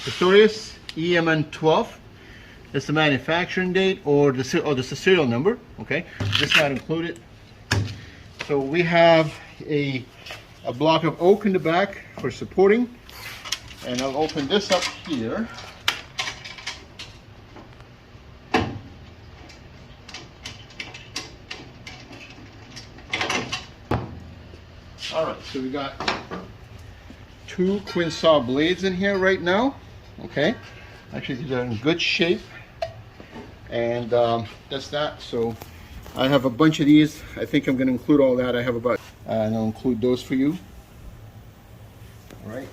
Pistorius EMN-12. That's the manufacturing date or the serial number. Okay, this is not included. So we have a block of oak in the back for supporting, and I'll open this up here. All right, so we got two twin saw blades in here right now. Okay, actually these are in good shape, and that's that. So I have a bunch of these. I think I'm going to include all that. I have about, and I'll include those for you. All right,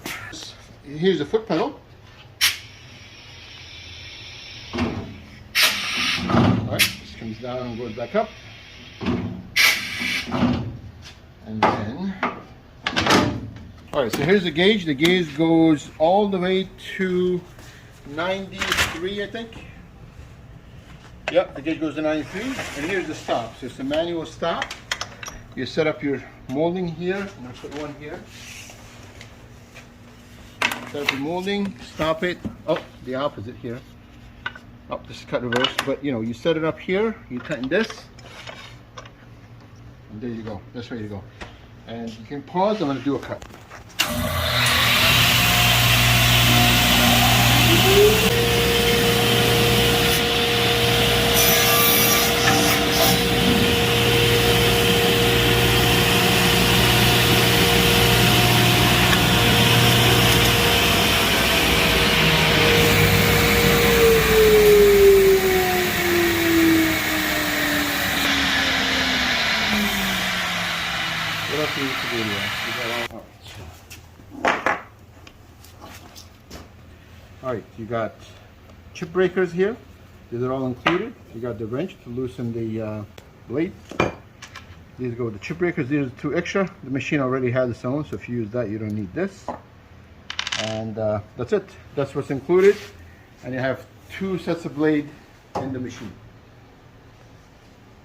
here's the foot pedal. All right, this comes down and goes back up, and then. All right, so here's the gauge. The gauge goes all the way to 93, I think. Yep, the gauge goes to 93. And here's the stop. So it's a manual stop. You set up your molding here. I'm going to put one here. Set up your molding, stop it. Oh, the opposite here. Oh, this is cut reverse. But you know, you set it up here, you tighten this. And there you go. That's ready to go. And you can pause. I'm going to do a cut. What else do you need to do here? Alright, you got chip breakers here. These are all included. You got the wrench to loosen the blade. These go with the chip breakers. These are 2 extra. The machine already has its own, so if you use that, you don't need this. And that's it. That's what's included. And you have 2 sets of blade in the machine.